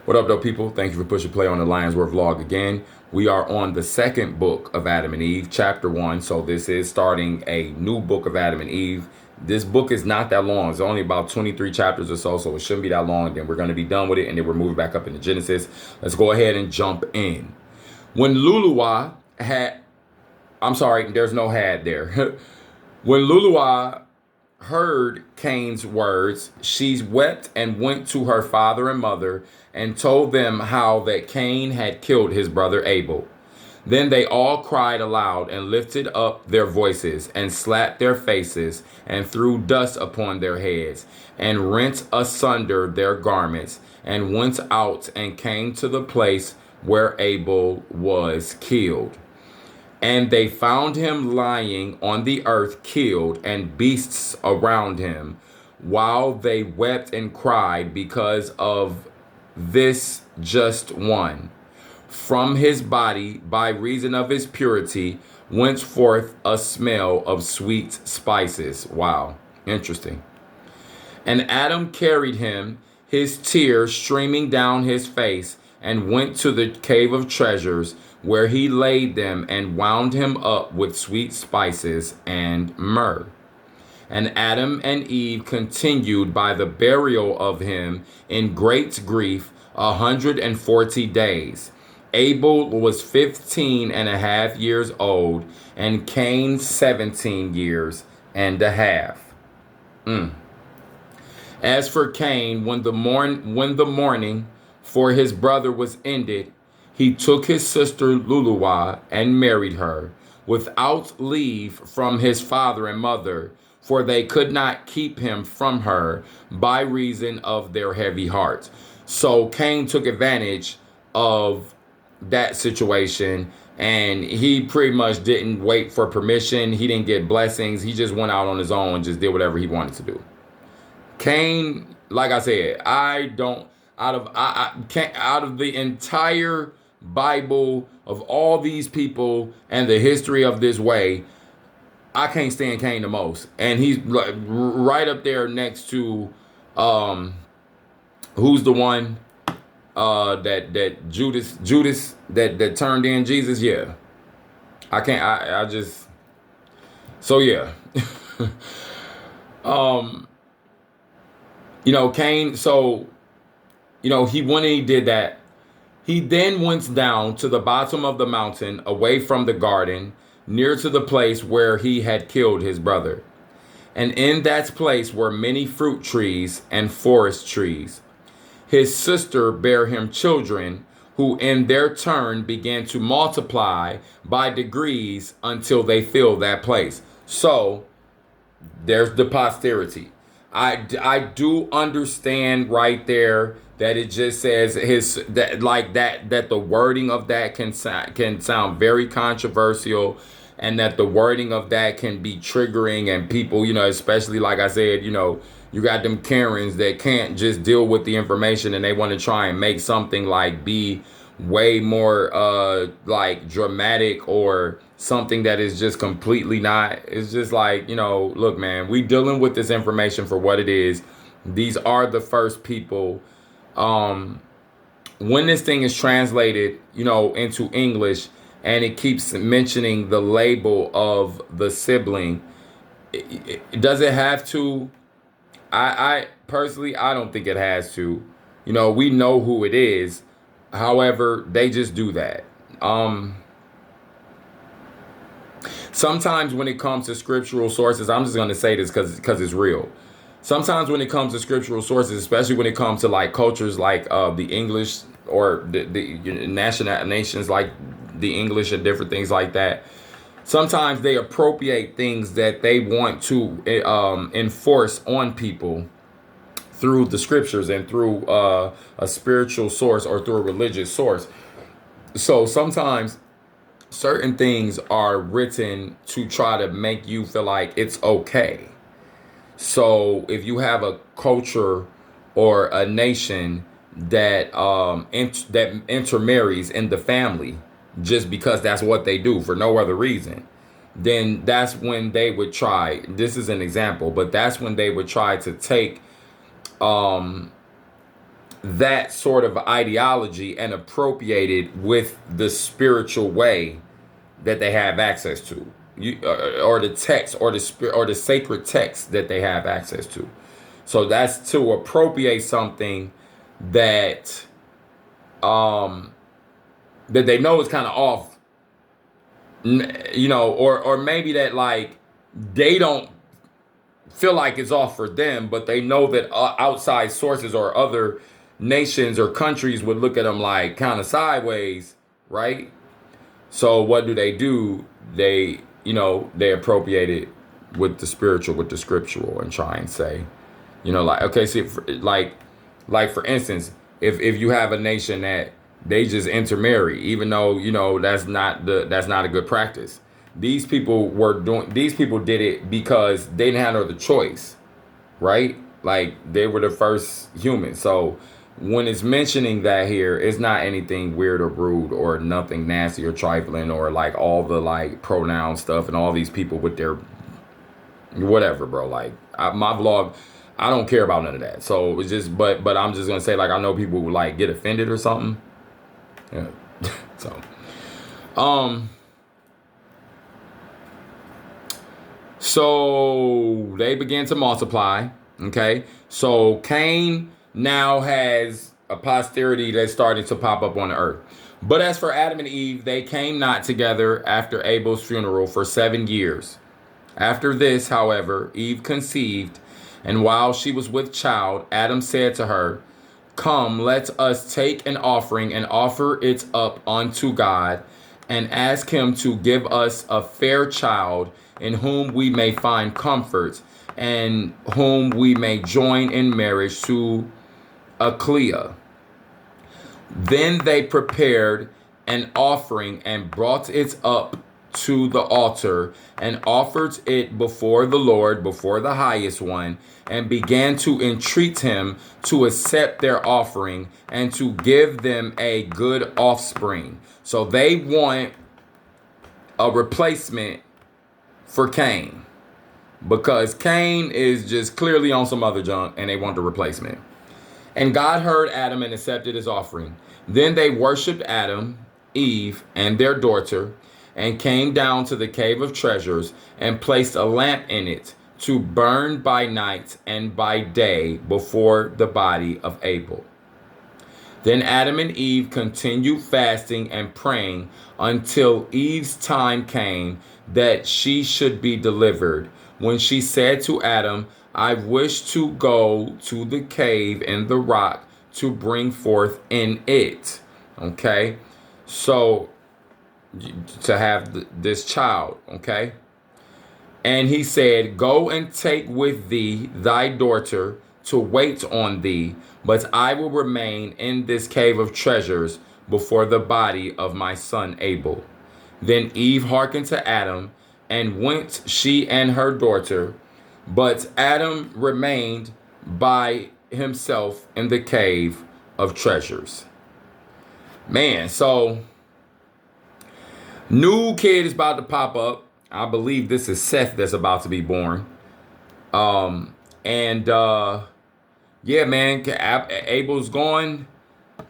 What up, though, people? Thank you for pushing play on the Lions Worth vlog again. We are on the second book of Adam and Eve, chapter 1. So this is starting a new book of Adam and Eve. This book is not that long. It's only about 23 chapters or so it shouldn't be that long. Then we're going to be done with it, and then we're moving back up into Genesis. Let's go ahead and jump in. When Luluwa had... I'm sorry, there's no had there. When Luluwa heard Cain's words, she wept and went to her father and mother and told them how that Cain had killed his brother Abel. Then they all cried aloud and lifted up their voices and slapped their faces and threw dust upon their heads and rent asunder their garments and went out and came to the place where Abel was killed. And they found him lying on the earth, killed, and beasts around him, while they wept and cried because of this just one. From his body, by reason of his purity, went forth a smell of sweet spices. Wow, interesting. And Adam carried him, his tears streaming down his face, and went to the cave of treasures, where he laid them and wound him up with sweet spices and myrrh. And Adam and Eve continued by the burial of him in great grief 140 days. Abel was 15 and a half years old, and Cain 17 years and a half. As for Cain, when the mourning for his brother was ended, he took his sister Luluwa and married her, without leave from his father and mother, for they could not keep him from her by reason of their heavy hearts. So Cain took advantage of that situation, and he pretty much didn't wait for permission. He didn't get blessings. He just went out on his own and just did whatever he wanted to do. Cain, like I said, out of the entire Bible of all these people and the history of this way, I can't stand Cain the most, and he's like right up there next to who's the one that Judas that turned in Jesus. Yeah, I just, so yeah. Cain, so he when he did that, he then went down to the bottom of the mountain, away from the garden, near to the place where he had killed his brother. And in that place were many fruit trees and forest trees. His sister bare him children, who in their turn began to multiply by degrees until they filled that place. So there's the posterity. I do understand right there that it just says that the wording of that can sound very controversial, and that the wording of that can be triggering, and people, especially like I said, you got them Karens that can't just deal with the information, and they want to try and make something like be way more like dramatic, or something that is just completely not. It's just like, look, man, we dealing with this information for what it is. These are the first people. When this thing is translated, into English, and it keeps mentioning the label of the sibling, does it have to? I personally, I don't think it has to. We know who it is. However, they just do that. Sometimes when it comes to scriptural sources, I'm just going to say this because it's real. Sometimes when it comes to scriptural sources, especially when it comes to like cultures like the English, or the nations like the English and different things like that, sometimes they appropriate things that they want to enforce on people through the scriptures and through a spiritual source or through a religious source. So sometimes certain things are written to try to make you feel like it's okay. So if you have a culture or a nation that that intermarries in the family, just because that's what they do for no other reason, then that's when they would try. This is an example, but that's when they would try to take that sort of ideology and appropriate it with the spiritual way that they have access to, or the text, or the sacred text that they have access to. So that's to appropriate something that that they know is kind of off, or maybe that like they don't feel like it's off for them, but they know that outside sources or other nations or countries would look at them like kind of sideways, right? So what do? They appropriate it with the spiritual, with the scriptural, and try and say, like, okay, see, like for instance, if you have a nation that they just intermarry, even though that's not a good practice. These people did it because they didn't have no other choice, right? Like they were the first humans. So when it's mentioning that here, it's not anything weird or rude or nothing nasty or trifling or like all the like pronoun stuff and all these people with their whatever, bro. Like my vlog, I don't care about none of that. So it's just, but I'm just gonna say, like, I know people would like get offended or something. Yeah. So they began to multiply. Okay. So Cain now has a posterity that's starting to pop up on the earth. But as for Adam and Eve, they came not together after Abel's funeral for 7 years. After this, however, Eve conceived, and while she was with child, Adam said to her, "Come, let us take an offering and offer it up unto God, and ask him to give us a fair child in whom we may find comfort, and whom we may join in marriage to a Clea." Then they prepared an offering and brought it up to the altar and offered it before the Lord, before the highest one, and began to entreat him to accept their offering and to give them a good offspring. So they want a replacement for Cain, because Cain is just clearly on some other junk and they want the replacement. And God heard Adam and accepted his offering. Then they worshipped Adam, Eve, and their daughter, and came down to the cave of treasures and placed a lamp in it to burn by night and by day before the body of Abel. Then Adam and Eve continued fasting and praying until Eve's time came that she should be delivered, when she said to Adam, "I wish to go to the cave in the rock to bring forth in it." Okay, so to have this child, okay? And he said, "Go and take with thee thy daughter to wait on thee, but I will remain in this cave of treasures before the body of my son Abel." Then Eve hearkened to Adam, and went she and her daughter, but Adam remained by himself in the cave of treasures. Man, so new kid is about to pop up. I believe this is Seth that's about to be born. Yeah, man, Abel's gone.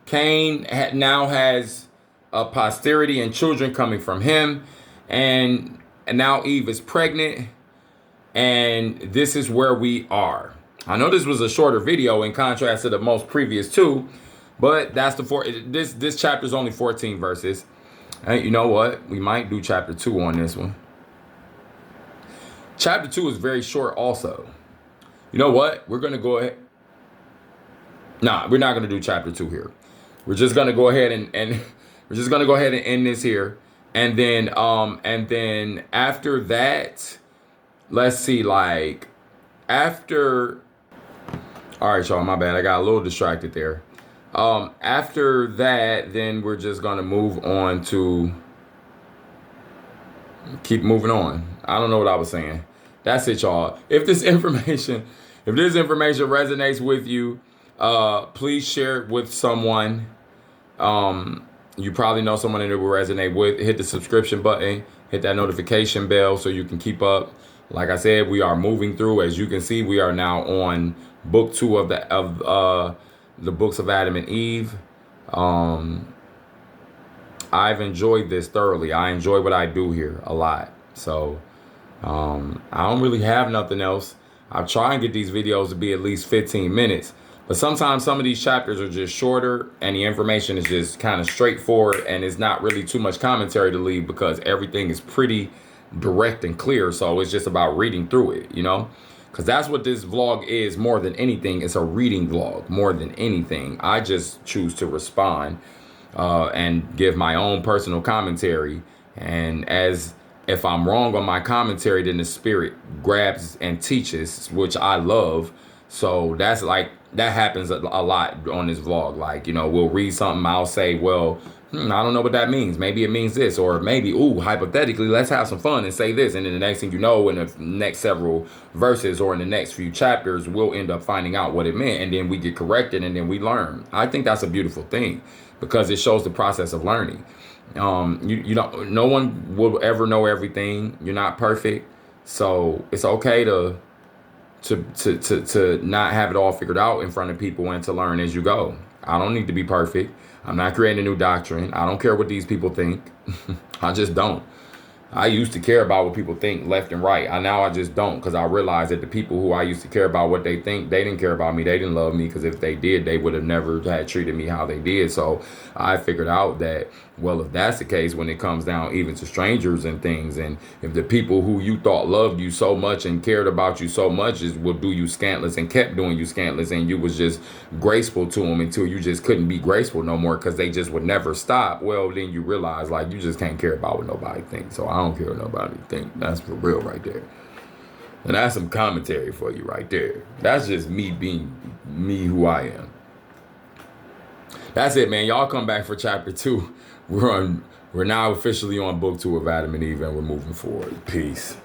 Cain now has a posterity and children coming from him. And now Eve is pregnant. And this is where we are. I know this was a shorter video in contrast to the most previous two, but that's this chapter is only 14 verses. And you know what? We might do chapter 2 on this one. Chapter 2 is very short also. You know what? We're going to go ahead. Nah, we're not going to do chapter 2 here. We're just going to go ahead and we're just going to go ahead and end this here. And then after that, let's see, like after, all right, y'all, my bad. I got a little distracted there. After that, then we're just going to move on to keep moving on. I don't know what I was saying. That's it, y'all. If this information resonates with you, please share it with someone. You probably know someone that it will resonate with. Hit the subscription button, hit that notification bell so you can keep up. Like I said, we are moving through. As you can see, we are now on book 2 of the books of Adam and Eve. I've enjoyed this thoroughly. I enjoy what I do here a lot. So I don't really have nothing else. I try and get these videos to be at least 15 minutes. But sometimes some of these chapters are just shorter and the information is just kind of straightforward and it's not really too much commentary to leave because everything is pretty direct and clear. So it's just about reading through it, you know? Because that's what this vlog is more than anything. It's a reading vlog more than anything. I just choose to respond and give my own personal commentary. And as if I'm wrong on my commentary, then the spirit grabs and teaches, which I love. So that's like, that happens a lot on this vlog. Like, you know, we'll read something, I'll say, well, I don't know what that means. Maybe it means this, or maybe, ooh, hypothetically, let's have some fun and say this. And then the next thing you know, in the next several verses or in the next few chapters, we'll end up finding out what it meant. And then we get corrected and then we learn. I think that's a beautiful thing because it shows the process of learning. You don't, no one will ever know everything. You're not perfect. So it's okay to not have it all figured out in front of people and to learn as you go. I don't need to be perfect. I'm not creating a new doctrine. I don't care what these people think. I just don't. I used to care about what people think left and right. Now I just don't, because I realize that the people who I used to care about what they think, they didn't care about me. They didn't love me, because if they did, they would have never had treated me how they did. So I figured out that, well, if that's the case, when it comes down even to strangers and things, and if the people who you thought loved you so much and cared about you so much will do you scantless and kept doing you scantless, and you was just graceful to them until you just couldn't be graceful no more because they just would never stop, well, then you realize, like, you just can't care about what nobody thinks. So I don't care what nobody think. That's for real right there. And that's some commentary for you right there. That's just me being me who I am. That's it, man. Y'all come back for chapter 2. We're now officially on book 2 of Adam and Eve, and we're moving forward. Peace.